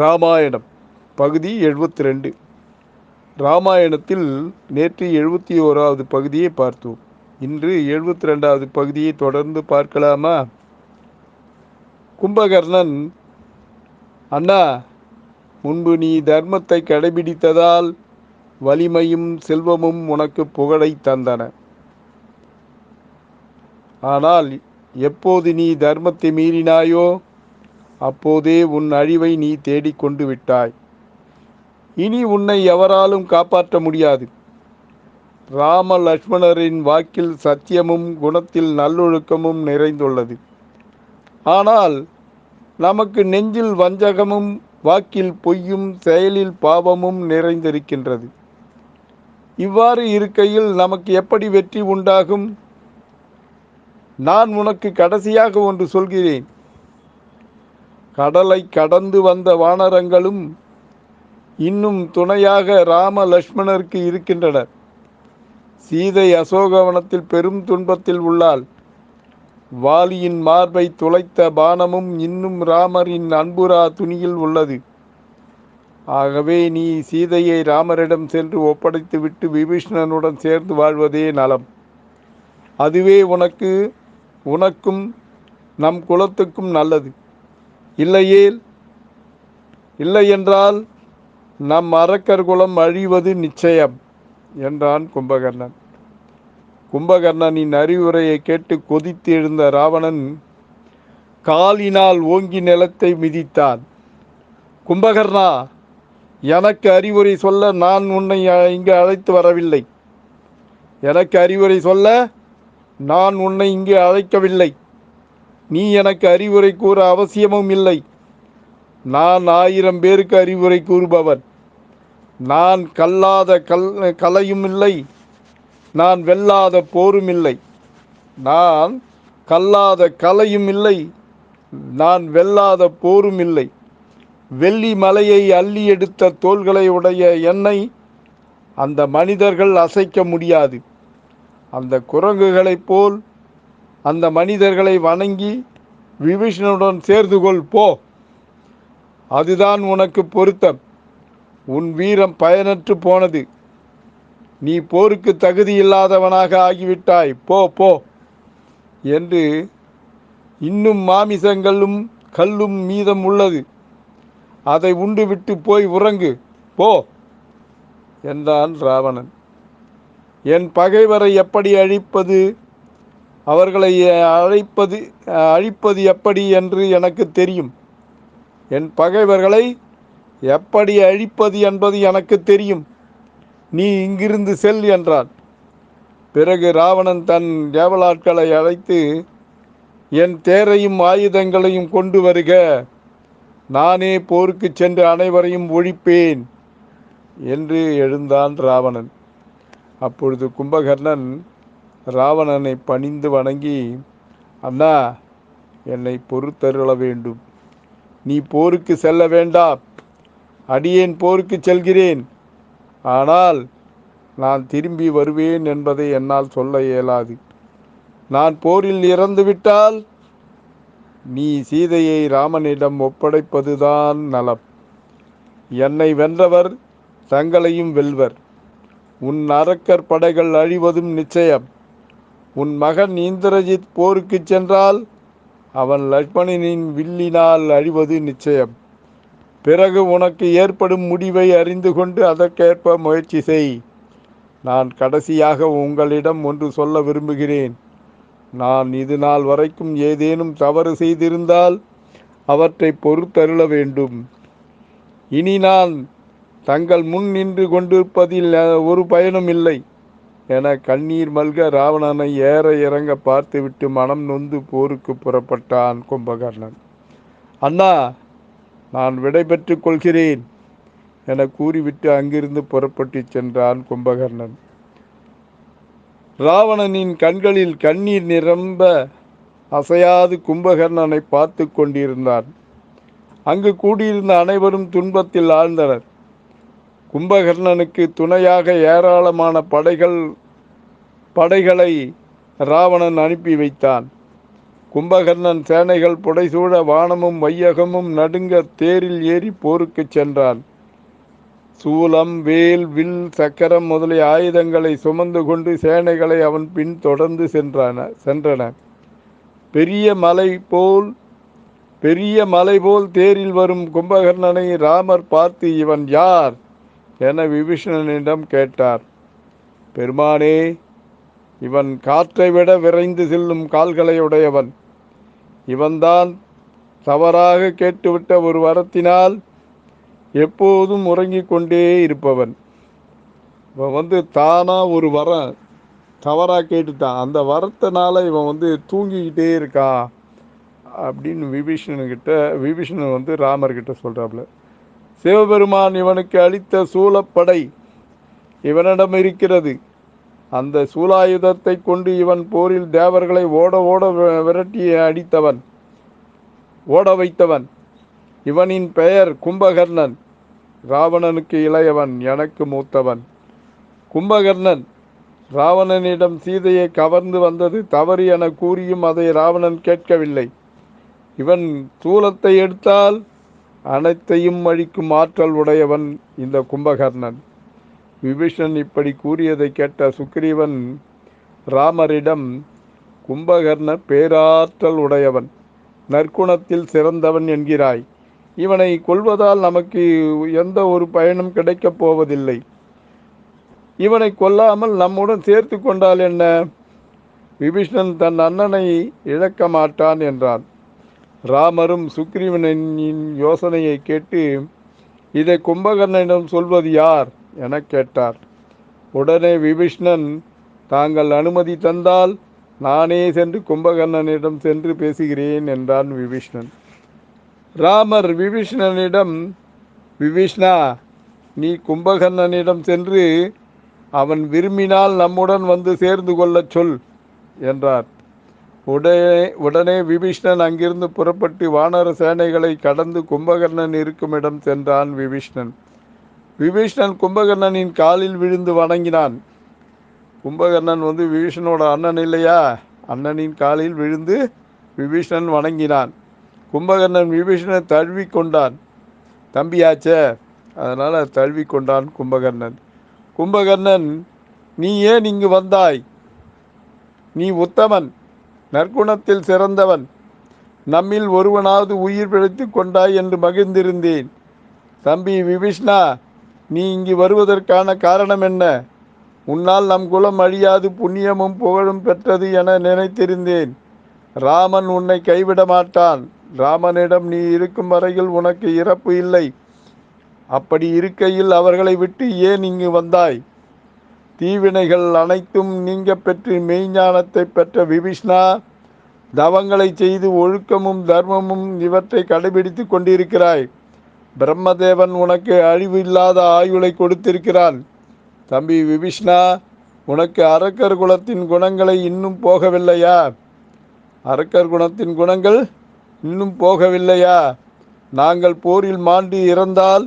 ராமாயணம் பகுதி 72. ராமாயணத்தில் நேற்று 71வது பகுதியை பார்த்தோம். இன்று 72வது பகுதியை தொடர்ந்து பார்க்கலாமா? கும்பகர்ணன், அண்ணா, முன்பு நீ தர்மத்தை கடைபிடித்ததால் வலிமையும் செல்வமும் உனக்கு புகழை தந்தன. ஆனால் எப்போது நீ தர்மத்தை மீறினாயோ அப்போதே உன் அழிவை நீ தேடிக்கொண்டு விட்டாய். இனி உன்னை எவராலும் காப்பாற்ற முடியாது. ராம லட்சுமணரின் வாக்கில் சத்தியமும் குணத்தில் நல்லொழுக்கமும் நிறைந்துள்ளது. ஆனால் நமக்கு நெஞ்சில் வஞ்சகமும் வாக்கில் பொய்யும் செயலில் பாவமும் நிறைந்திருக்கின்றது. இவ்வாறு இருக்கையில் நமக்கு எப்படி வெற்றி உண்டாகும்? நான் உனக்கு கடைசியாக ஒன்று சொல்கிறேன். கடலை கடந்து வந்த வானரங்களும் இன்னும் துணையாக ராம லட்சுமணருக்கு இருக்கின்றனர். சீதை அசோகவனத்தில் பெரும் துன்பத்தில் உள்ளாள். வாலியின் மார்பை துளைத்த பானமும் இன்னும் ராமரின் அன்புரா துணியில் உள்ளது. ஆகவே நீ சீதையை ராமரிடம் சென்று ஒப்படைத்துவிட்டு விபீஷணனுடன் சேர்ந்து வாழ்வதே நலம். அதுவே உனக்கும் நம் குலத்துக்கும் நல்லது. இல்லையென்றால் நம் அரக்கர் குலம் அழிவது நிச்சயம் என்றான் கும்பகர்ணன். கும்பகர்ணனின் அறிவுரையை கேட்டு கொதித்து எழுந்த ராவணன் காலினால் ஓங்கி நிலத்தை மிதித்தான். கும்பகர்ணா, எனக்கு அறிவுரை சொல்ல நான் உன்னை இங்கு அழைத்து வரவில்லை. எனக்கு அறிவுரை சொல்ல நான் உன்னை இங்கு அழைக்கவில்லை. நீ எனக்கு அறிவுரை கூற அவசியமும் இல்லை. நான் 1000 பேருக்கு அறிவுரை கூறுபவன். நான் கல்லாத கலையும் இல்லை, நான் வெல்லாத போரும் இல்லை. நான் கல்லாத கலையும் இல்லை, நான் வெல்லாத போரும் இல்லை. வெள்ளி மலையை அள்ளி எடுத்த தோள்களை உடைய என்னை அந்த மனிதர்கள் அசைக்க முடியாது. அந்த குரங்குகளைப் போல் அந்த மனிதர்களை வணங்கி விபீஷணனுடன் சேர்ந்து கொள், போ. அதுதான் உனக்கு பொருத்தம். உன் வீரம் பயனற்று போனது. நீ போருக்கு தகுதி இல்லாதவனாக ஆகிவிட்டாய். போ போ என்று இன்னும் மாமிசங்களும் கல்லும் மீதம் உள்ளது. அதை உண்டுவிட்டு போய் உறங்கு, போ என்றான் ராவணன். என் பகைவரை எப்படி அழிப்பது, அவர்களை அழிப்பது எப்படி என்று எனக்கு தெரியும். என் பகைவர்களை எப்படி அழிப்பது என்பது எனக்கு தெரியும். நீ இங்கிருந்து செல் என்றான். பிறகு ராவணன் தன் ஏவலாட்களை அழைத்து, என் தேரையும் ஆயுதங்களையும் கொண்டு வருக, நானே போருக்கு சென்று அனைவரையும் ஒழிப்பேன் என்று எழுந்தான் ராவணன். அப்பொழுது கும்பகர்ணன் ராவணனை பணிந்து வணங்கி, அண்ணா, என்னை பொறுத்தருள வேண்டும். நீ போருக்கு செல்ல வேண்டாம். அடியேன் போருக்கு செல்கிறேன். ஆனால் நான் திரும்பி வருவேன் என்பதை என்னால் சொல்ல இயலாது. நான் போரில் இறந்துவிட்டால் நீ சீதையை ராமனிடம் ஒப்படைப்பதுதான் நலம். என்னை வென்றவர் தங்களையும் வெல்வர். உன் அரக்கர் படைகள் அழிவதும் நிச்சயம். உன் மகன் இந்திரஜித் போருக்கு சென்றால் அவன் லட்சுமணனின் வில்லினால் அழிவது நிச்சயம். பிறகு உனக்கு ஏற்படும் முடிவை அறிந்து கொண்டு அதற்கேற்ப முயற்சி செய். நான் கடைசியாக உங்களிடம் ஒன்று சொல்ல விரும்புகிறேன். நான் இது நாள் வரைக்கும் ஏதேனும் தவறு செய்திருந்தால் அவற்றை பொறுத்தருள வேண்டும். இனி நான் தங்கள் முன் நின்று கொண்டிருப்பதில் ஒரு பயனும் இல்லை என கண்ணீர் மல்க ராவணனை ஏற இறங்க பார்த்துவிட்டு மனம் நொந்து போருக்கு புறப்பட்டான் கும்பகர்ணன். அண்ணா, நான் விடை பெற்றுக் கொள்கிறேன் என கூறிவிட்டு அங்கிருந்து புறப்பட்டு சென்றான் கும்பகர்ணன். ராவணனின் கண்களில் கண்ணீர் நிரம்ப அசையாது கும்பகர்ணனை பார்த்து கொண்டிருந்தான். அங்கு கூடியிருந்த அனைவரும் துன்பத்தில் ஆழ்ந்தனர். கும்பகர்ணனுக்கு துணையாக ஏராளமான படைகளை ராவணன் அனுப்பி வைத்தான். கும்பகர்ணன் சேனைகள் புடைசூழ வானமும் வையகமும் நடுங்க தேரில் ஏறி போருக்குச் சென்றான். சூலம், வேல், வில், சக்கரம் முதலிய ஆயுதங்களை சுமந்து கொண்டு சேனைகளை அவன் பின் தொடர்ந்து சென்றன. பெரிய மலை போல் தேரில் வரும் கும்பகர்ணனை ராமர் பார்த்து, இவன் யார் என விபீஷணனிடம் கேட்டார். பெருமானே, இவன் காற்றை விட விரைந்து செல்லும் கால்களை உடையவன். இவன்தான் தவறாக கேட்டுவிட்ட ஒரு வரத்தினால் எப்போதும் உறங்கிக் கொண்டே இருப்பவன். இவன் தானா ஒரு வரம் தவறாக கேட்டுட்டான். அந்த வரத்தினால இவன் தூங்கிக்கிட்டே இருக்கான் அப்படின்னு விபீஷணன் ராமர்கிட்ட சொல்றாப்புல. சிவபெருமான் இவனுக்கு அளித்த சூலப்படை இவனிடம் இருக்கிறது. அந்த சூலாயுதத்தை கொண்டு இவன் போரில் தேவர்களை ஓட ஓட விரட்டி ஓட வைத்தவன். இவனின் பெயர் கும்பகர்ணன். ராவணனுக்கு இளையவன், எனக்கு மூத்தவன். கும்பகர்ணன் ராவணனிடம் சீதையை கவர்ந்து வந்தது தவறு என கூறியும் அதை ராவணன் கேட்கவில்லை. இவன் சூலத்தை எடுத்தால் அனைத்தையும் அழிக்கும் ஆற்றல் உடையவன் இந்த கும்பகர்ணன். விபீஷணன் இப்படி கூறியதை கேட்ட சுக்ரீவன் ராமரிடம், கும்பகர்ணன் பேராற்றல் உடையவன், நற்குணத்தில் சிறந்தவன் என்கிறாய். இவனை கொல்வதால் நமக்கு எந்த ஒரு பயனும் கிடைக்கப் போவதில்லை. இவனை கொல்லாமல் நம்முடன் சேர்த்து கொண்டால் என்ன? விபீஷணன் தன் அண்ணனை இழக்க மாட்டான் என்றான். ராமரும் சுக்ரீவனின் யோசனையை கேட்டு, இதை கும்பகர்ணனிடம் சொல்வது யார் என கேட்டார். உடனே விபீஷணன், தாங்கள் அனுமதி தந்தால் நானே சென்று கும்பகர்ணனிடம் சென்று பேசுகிறேன் என்றான் விபீஷணன். ராமர் விபீஷணனிடம், விபீஷ்ணா, நீ கும்பகர்ணனிடம் சென்று அவன் விரும்பினால் நம்முடன் சேர்ந்து கொள்ளச் சொல் என்றார். உடனே விபீஷணன் அங்கிருந்து புறப்பட்டு வானர சேனைகளை கடந்து கும்பகர்ணன் இருக்கும் இடம் சென்றான். விபீஷணன் கும்பகர்ணனின் காலில் விழுந்து வணங்கினான். கும்பகர்ணன் விபீஷணனோட அண்ணன் இல்லையா, அண்ணனின் காலில் விழுந்து விபீஷணன் வணங்கினான். கும்பகர்ணன் விபீஷணனை தழுவி கொண்டான். தம்பியாச்சே, அதனால் தழுவி கொண்டான் கும்பகர்ணன். கும்பகர்ணன், நீ ஏன் இங்கு வந்தாய்? நீ உத்தமன், நற்குணத்தில் சிறந்தவன். நம்மில் ஒருவனாவது உயிர் பிழைத்து கொண்டாய் என்று மகிழ்ந்திருந்தேன். தம்பி விபீஷ்ணா, நீ இங்கு வருவதற்கான காரணம் என்ன? உன்னால் நம் குலம் அழியாது புண்ணியமும் புகழும் பெற்றது என நினைத்திருந்தேன். ராமன் உன்னை கைவிட மாட்டான். ராமனிடம் நீ இருக்கும் வரையில் உனக்கு இறப்பு இல்லை. அப்படி இருக்கையில் அவர்களை விட்டு ஏன் இங்கு வந்தாய்? தீவினைகள் அனைத்தும் நீங்க பெற்று மெய்ஞானத்தை பெற்ற விபீஷ்ணா, தவங்களை செய்து ஒழுக்கமும் தர்மமும் இவற்றை கடைபிடித்து கொண்டிருக்கிறாய். பிரம்மதேவன் உனக்கு அழிவு இல்லாத ஆயுளை கொடுத்திருக்கிறான். தம்பி விபீஷ்ணா, உனக்கு அரக்கர் குலத்தின் குணங்களை இன்னும் போகவில்லையா? அரக்கர் குணத்தின் குணங்கள் இன்னும் போகவில்லையா? நாங்கள் போரில் மாண்டு இறந்தால்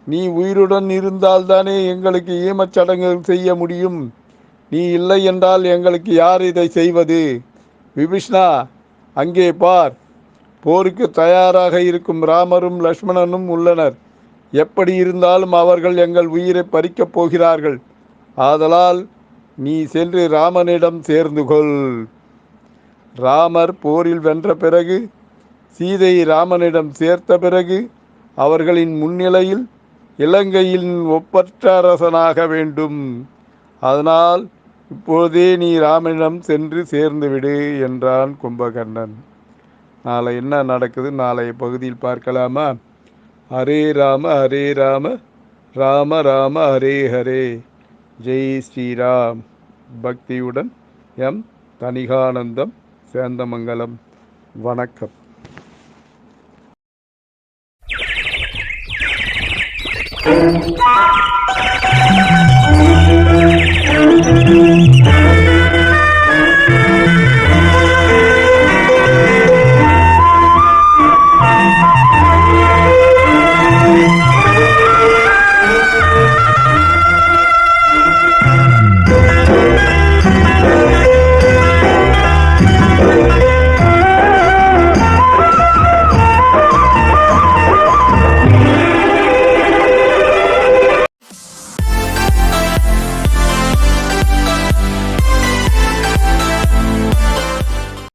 நீ உயிருடன் இருந்தால்தானே எங்களுக்கு ஈமச்சடங்குகள் செய்ய முடியும். நீ இல்லை என்றால் எங்களுக்கு யார் இதை செய்வது? விபீஷ்ணா, அங்கே பார், போருக்கு தயாராக இருக்கும் ராமரும் லக்ஷ்மணனும் உள்ளனர். எப்படி இருந்தாலும் அவர்கள் எங்கள் உயிரை பறிக்கப் போகிறார்கள். ஆதலால் நீ சென்று ராமனிடம் சேர்ந்து கொள். ராமர் போரில் வென்ற பிறகு, சீதை ராமனிடம் சேர்த்த பிறகு, அவர்களின் முன்னிலையில் இலங்கையின் ஒப்பற்ற அரசனாக வேண்டும். அதனால் இப்போதே நீ ராமனிடம் சென்று சேர்ந்துவிடு என்றான் கும்பகர்ணன். நாளை என்ன நடக்குது நாளைய பகுதியில் பார்க்கலாமா? ஹரே ராம ஹரே ராம ராம ராம ஹரே ஹரே. ஜெய் ஸ்ரீராம். பக்தியுடன் எம் தனிகானந்தம், சேந்தமங்கலம். வணக்கம். Thank you.